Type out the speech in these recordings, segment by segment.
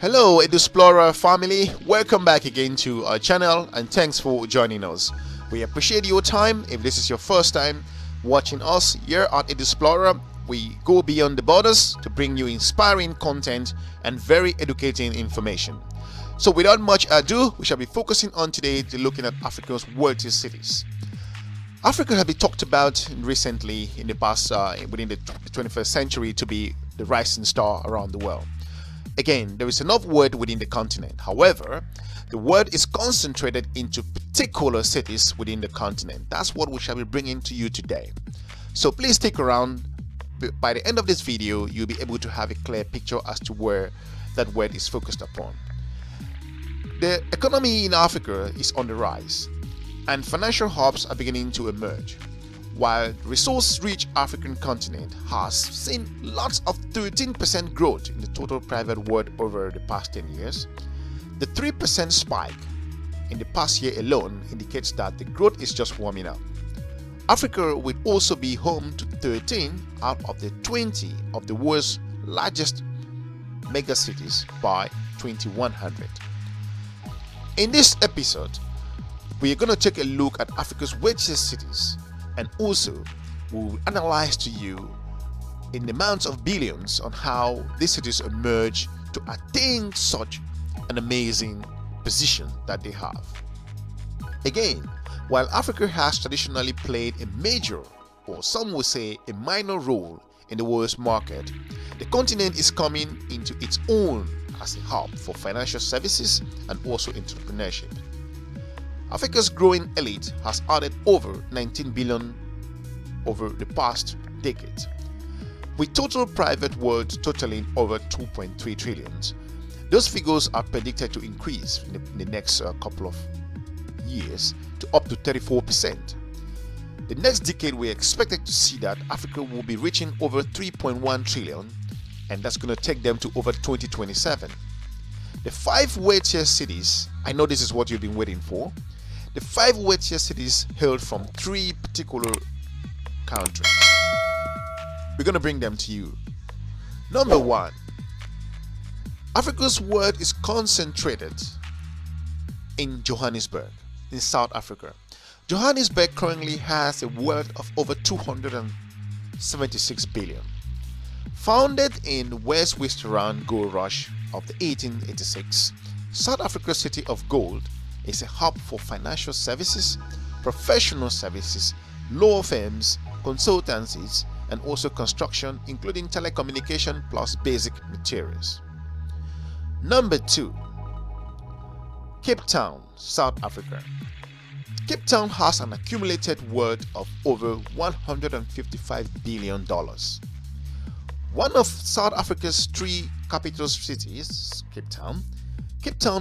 Hello Explorer family, welcome back again to our channel and thanks for joining us. We appreciate your time. If this is your first time watching us here at Explorer, we go beyond the borders to bring you inspiring content and very educating information. So without much ado, we shall be focusing on today to looking at Africa's wealthiest cities. Africa has been talked about recently in the past within the 21st century to be the rising star around the world. Again, there is enough wealth within the continent. However, the wealth is concentrated into particular cities within the continent. That's what we shall be bringing to you today. So please stick around. By the end of this video, you'll be able to have a clear picture as to where that wealth is focused upon. The economy in Africa is on the rise, and financial hubs are beginning to emerge. While the resource-rich African continent has seen lots of 13% growth in the total private wealth over the past 10 years, the 3% spike in the past year alone indicates that the growth is just warming up. Africa will also be home to 13 out of the 20 of the world's largest megacities by 2100. In this episode, we are going to take a look at Africa's wealthiest cities, and also we will analyze to you in the amounts of billions on how these cities emerge to attain such an amazing position that they have. Again, while Africa has traditionally played a major, or some would say a minor role in the world's market, the continent is coming into its own as a hub for financial services and also entrepreneurship. Africa's growing elite has added over 19 billion over the past decade, with total private wealth totaling over 2.3 trillion. Those figures are predicted to increase in the next couple of years to up to 34%. The next decade, we are expected to see that Africa will be reaching over 3.1 trillion, and that's going to take them to over 2027. The 5 wealthiest cities, I know this is what you've been waiting for. The 5 wealthiest cities hailed from 3 particular countries. We're going to bring them to you. Number 1, Africa's wealth is concentrated in Johannesburg, in South Africa. Johannesburg currently has a wealth of over 276 billion. Founded in Witwatersrand Gold Rush of the 1886, South Africa's city of gold is a hub for financial services, professional services, law firms, consultancies, and also construction, including telecommunication plus basic materials. Number 2, Cape Town, South Africa. Cape Town has an accumulated wealth of over $155 billion. One of South Africa's 3 capital cities, Cape Town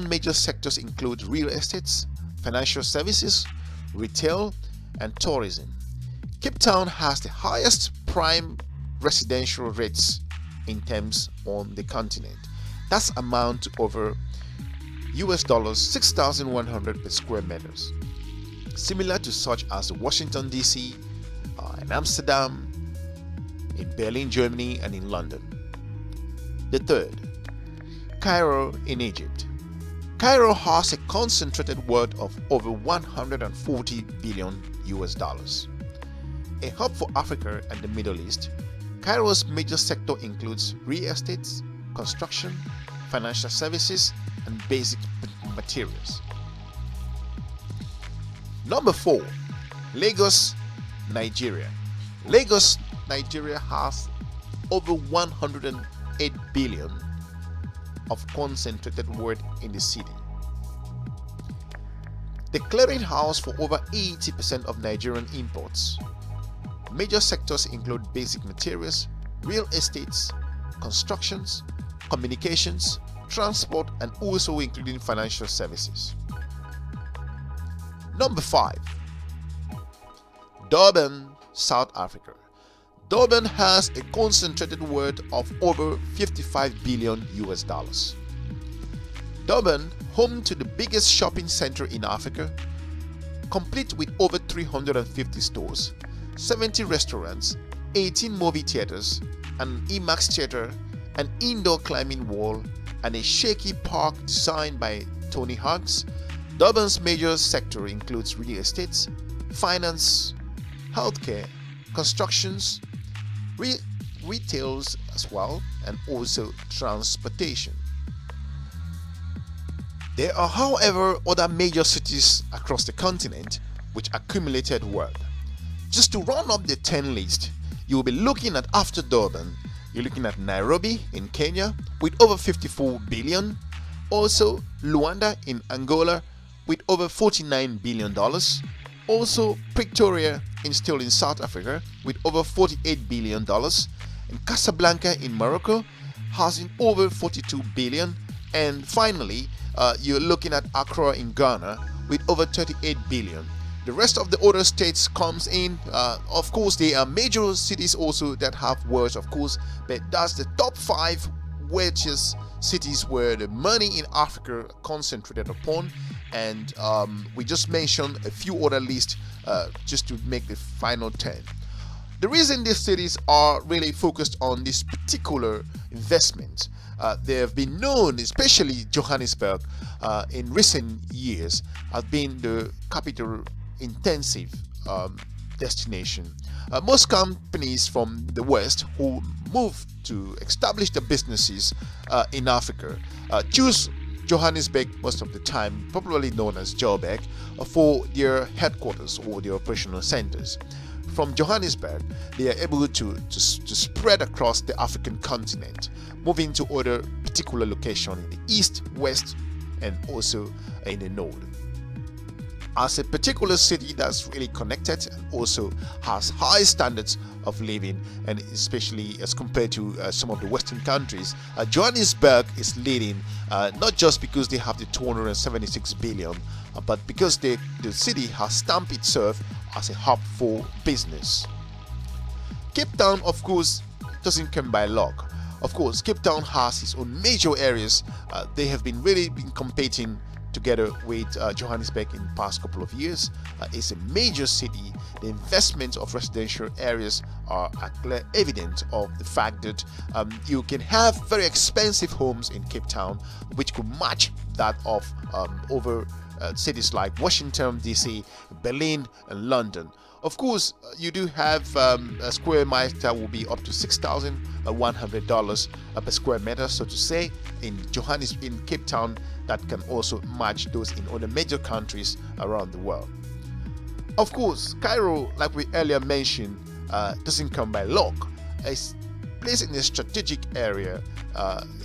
major sectors include real estates, financial services, retail, and tourism. Cape Town has the highest prime residential rates in terms on the continent. That's amount to over US dollars 6,100 per square meters, similar to such as Washington DC, in Amsterdam, in Berlin, Germany, and in London. The third, Cairo in Egypt. Cairo has a concentrated wealth of over 140 billion US dollars. A hub for Africa and the Middle East, Cairo's major sector includes real estates, construction, financial services, and basic materials. Number 4, Lagos, Nigeria. Lagos, Nigeria has over 108 billion of concentrated wealth in the city. The clearinghouse for over 80% of Nigerian imports. Major sectors include basic materials, real estates, constructions, communications, transport, and also including financial services. Number 5, Durban, South Africa. Durban has a concentrated wealth of over 55 billion US dollars. Durban, home to the biggest shopping center in Africa, complete with over 350 stores, 70 restaurants, 18 movie theaters, an IMAX theater, an indoor climbing wall, and a shaky park designed by Tony Hawks. Durban's major sector includes real estate, finance, healthcare, constructions, retails as well, and also transportation. There are, however, other major cities across the continent which accumulated wealth. Just to run up the 10 list, you will be looking at, after Durban, you're looking at Nairobi in Kenya with over 54 billion, also Luanda in Angola with over $49 billion, also Pretoria still in South Africa with over $48 billion, and Casablanca in Morocco has over 42 billion, and finally you're looking at Accra in Ghana with over 38 billion. The rest of the other states comes in. Of course, there are major cities also that have wealth, of course, but that's the top 5 richest cities where the money in Africa concentrated upon. And we just mentioned a few other lists just to make the final 10. The reason these cities are really focused on this particular investment, they have been known, especially Johannesburg, in recent years, has been the capital intensive destination. Most companies from the West who move to establish their businesses in Africa choose Johannesburg most of the time, popularly known as Joburg, for their headquarters or their operational centers. From Johannesburg, they are able to spread across the African continent, moving to other particular locations in the east, west, and also in the north. As a particular city that's really connected and also has high standards of living, and especially as compared to some of the Western countries, Johannesburg is leading, not just because they have the 276 billion, but because the city has stamped itself as a hub for business. Cape Town, of course, doesn't come by luck. Of course, Cape Town has its own major areas. They have been competing together with Johannesburg in the past couple of years. It's a major city. The investments of residential areas are clear evidence of the fact that you can have very expensive homes in Cape Town which could match that of over cities like Washington DC, Berlin, and London. Of course, you do have a square meter will be up to $6,100 per square meter, so to say, in Cape Town, that can also match those in other major countries around the world. Of course, Cairo, like we earlier mentioned, doesn't come by luck. It's placed in a strategic area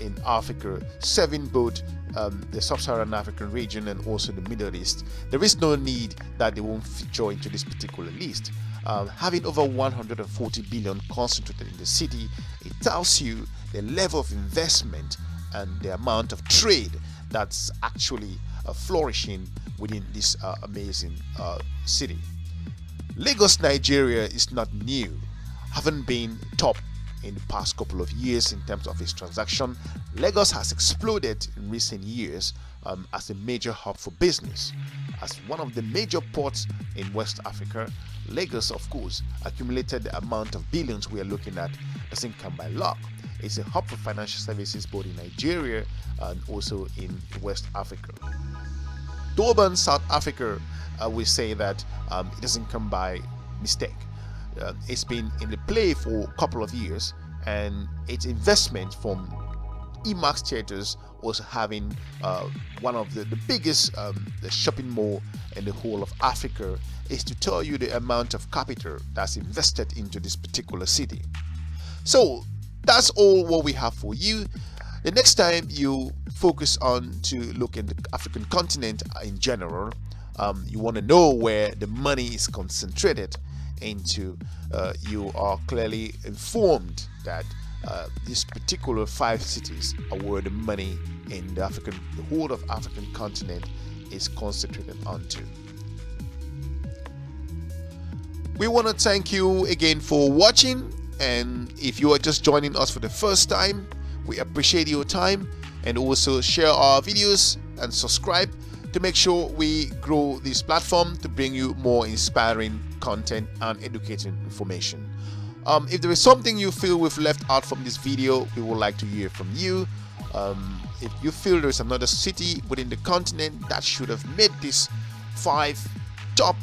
in Africa, serving both the sub-Saharan African region and also the Middle East. There is no need that they won't feature into this particular list. Having over 140 billion concentrated in the city, it tells you the level of investment and the amount of trade that's actually flourishing within this amazing city. Lagos, Nigeria is not new, having been top in the past couple of years in terms of its transaction. Lagos has exploded in recent years as a major hub for business. As one of the major ports in West Africa, Lagos, of course, accumulated the amount of billions we are looking at doesn't come by luck. It's a hub for financial services both in Nigeria and also in West Africa. Durban, South Africa, we say that it doesn't come by mistake. It's been in the play for a couple of years, and its investment from IMAX theaters was having one of the biggest the shopping mall in the whole of Africa, is to tell you the amount of capital that's invested into this particular city. So that's all what we have for you. The next time you focus on to look at the African continent in general, you want to know where the money is concentrated into, you are clearly informed that these particular 5 cities are where the money in the whole of African continent is concentrated onto. We want to thank you again for watching, and if you are just joining us for the first time, we appreciate your time, and also share our videos and subscribe to make sure we grow this platform to bring you more inspiring content and educating information. If there is something you feel we've left out from this video, we would like to hear from you. if you feel there's another city within the continent that should have made these 5 top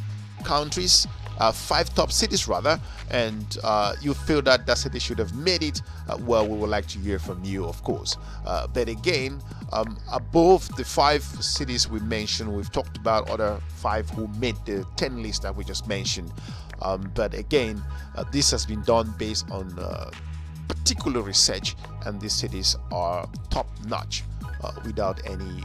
countries, 5 top cities rather, and you feel that that city should have made it, well, we would like to hear from you, of course. But again, above the 5 cities we mentioned, we've talked about other 5 who made the 10 list that we just mentioned. But again, this has been done based on particular research, and these cities are top notch without any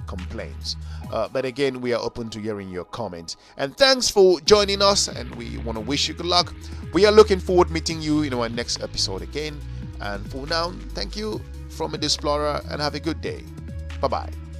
complaints. But again, we are open to hearing your comments. And thanks for joining us, and we want to wish you good luck. We are looking forward to meeting you in our next episode again. And for now, thank you from the Explorer, and have a good day. Bye bye.